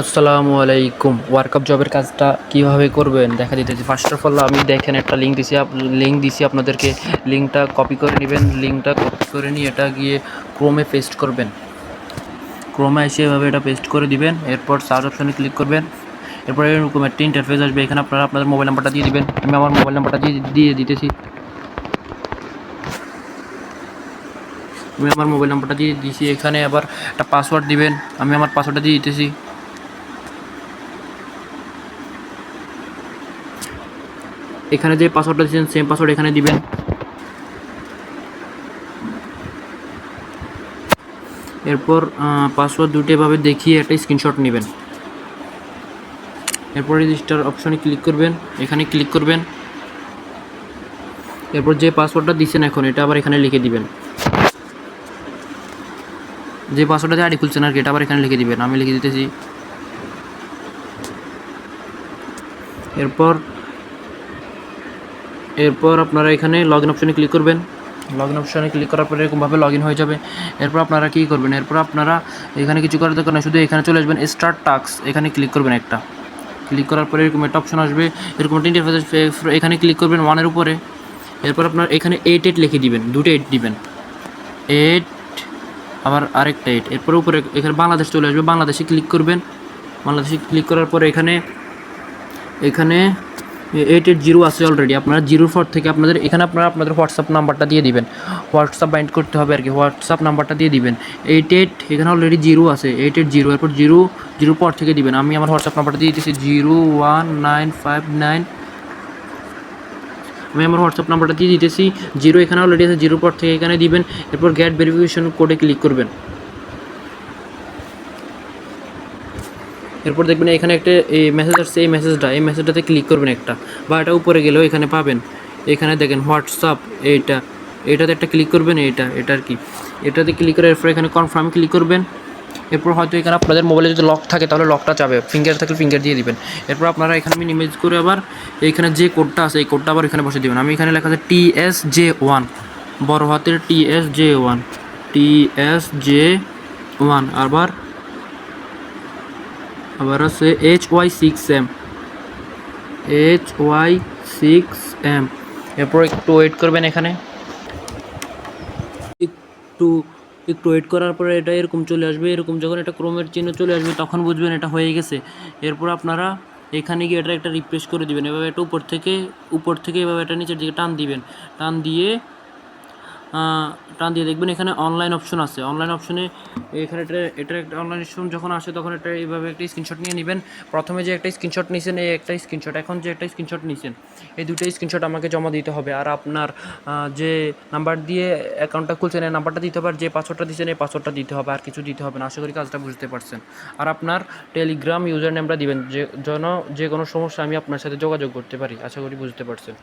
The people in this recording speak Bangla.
আসসালামু আলাইকুম। ওয়ার্কআপ জবের কাজটা কীভাবে করবেন দেখা দিতেছি। ফার্স্ট অফ অল আমি দেখেন একটা লিঙ্ক দিছি আপনাদেরকে। লিঙ্কটা কপি করে নেবেন। লিঙ্কটা কপি করে নিয়ে এটা গিয়ে ক্রোমে পেস্ট করবেন। ক্রোমে এসে এভাবে এটা পেস্ট করে দিবেন। এরপর সার্চ অপশনে ক্লিক করবেন। এরপর এরকম একটা ইন্টারফেস আসবে। এখানে আপনারা আপনাদের মোবাইল নাম্বারটা দিয়ে দিবেন। আমি আমার মোবাইল নাম্বারটা দিয়ে দিতেছি। আমি আমার মোবাইল নাম্বারটা দিয়ে দিয়েছি। এখানে আবার একটা পাসওয়ার্ড দিবেন। আমি আমার পাসওয়ার্ডটা দিয়ে দিতেছি। এখানে যে পাসওয়ার্ডটা দিয়েছেন সেম পাসওয়ার্ড এখানে দিবেন। এরপর পাসওয়ার্ড দুটো এভাবে দেখিয়ে একটা স্ক্রিনশট নেবেন। এরপর রেজিস্টার অপশনে ক্লিক করবেন। এখানে ক্লিক করবেন। এরপর যে পাসওয়ার্ডটা দিচ্ছেন এখন এটা আবার এখানে লিখে দিবেন। যে পাসওয়ার্ডটা দিয়ে আইডি খুলছেন আর কি এটা আবার এখানে লিখে দিবেন। আমি লিখে দিতেছি। এরপর আপনারা এখানে লগ ইন অপশনে ক্লিক করবেন। লগ ইন অপশনে ক্লিক করার পরে এরকমভাবে লগ ইন হয়ে যাবে। এরপর আপনারা কী করবেন, এরপর আপনারা এখানে কিছু করার দরকার নেই, শুধু এখানে চলে আসবেন স্টার্ট টাস্ক। এখানে ক্লিক করবেন একটা। ক্লিক করার পরে এরকম একটা অপশন আসবে। এরকম একটা ইন্টারফেস এখানে ক্লিক করবেন ওয়ানের উপরে। এরপর আপনার এখানে 8 লিখে দিবেন, দুটো 8 দিবেন, 8 আবার আরেকটা 8। এরপর উপরে এখানে বাংলাদেশ চলে আসবে, বাংলাদেশে ক্লিক করবেন। বাংলাদেশে ক্লিক করার পরে এখানে 880 আছে অলরেডি। আপনারা 04 থেকে এখানে আপনাদের হোয়াটসঅ্যাপ নাম্বারটা দিয়ে দিবেন। হোয়াটসঅ্যাপ বাইন্ড করতে হবে আর কি। হোয়াটসঅ্যাপ নাম্বারটা দিয়ে দিবেন। 88 এখানে অলরেডি 0 আছে, 880। এরপর 0 পর থেকে দিবেন। আমি আমার হোয়াটসঅ্যাপ নাম্বারটা দিয়ে দিতেছি 01959। আমি আমার হোয়াটসঅ্যাপ নাম্বারটা দিয়ে দিতেছি। 0 এখানে অলরেডি আছে, 0 পর থেকে এখানে দিবেন। এরপর গেট ভেরিফিকেশন কোডে ক্লিক করবেন। এরপর দেখবেন এখানে একটা মেসেজ আসছে। এই মেসেজটাতে ক্লিক করবেন একটা, বা এটা উপরে গেলেও এখানে পাবেন। এখানে দেখেন হোয়াটসঅ্যাপ, এটাতে একটা ক্লিক করবেন। এটার কি এটাতে ক্লিক করে এরপর এখানে কনফার্ম ক্লিক করবেন। এরপর হয়তো এখানে আপনাদের মোবাইলে যদি লক থাকে তাহলে লকটা যাবে, ফিঙ্গার থাকলে ফিঙ্গার দিয়ে দিবেন। এরপর আপনারা এখানে মিনিমাইজ করে আবার এইখানে যে কোডটা আছে এই কোডটা আবার এখানে বসে দেবেন। আমি এখানে লেখা আছে TSJ1, বড় হাতের TSJ1 আবার আছে HY6M। এরপর একটু ওয়েট করবেন। এখানে একটু ওয়েট করার পরে এটা এরকম চলে আসবে। এরকম যখন এটা ক্রোমের চিহ্ন চলে আসবে তখন বুঝবেন এটা হয়ে গেছে। এরপর আপনারা এখানে গিয়ে এটা একটা রিফ্রেশ করে দিবেন। এভাবে এটা উপর থেকে এভাবে এটা নিচের দিকে টান দিবেন। টান দিয়ে দেখবেন এখানে অনলাইন অপশন আছে। অনলাইন অপশনে এখানে এটা একটা অনলাইন অপশন যখন আসে তখন এটা এইভাবে একটা স্ক্রিনশট নিয়ে নেবেন। প্রথমে যে একটা স্ক্রিনশট নিয়েছেন এই একটা স্ক্রিনশট, এখন যে একটা স্ক্রিনশট নিয়েছেন এই দুটোই স্ক্রিনশট আমাকে জমা দিতে হবে। আর আপনার যে নাম্বার দিয়ে অ্যাকাউন্টটা খুলছেন এই নাম্বারটা দিতে হবে, আর যে পাসওয়ার্ডটা দিচ্ছেন এই পাসওয়ার্ডটা দিতে হবে, আর কিছু দিতে হবে না। আশা করি কাজটা বুঝতে পারছেন। আর আপনার টেলিগ্রাম ইউজার নেমটা দিবেন, যে কোনো সমস্যা আমি আপনার সাথে যোগাযোগ করতে পারি। আশা করি বুঝতে পারছেন।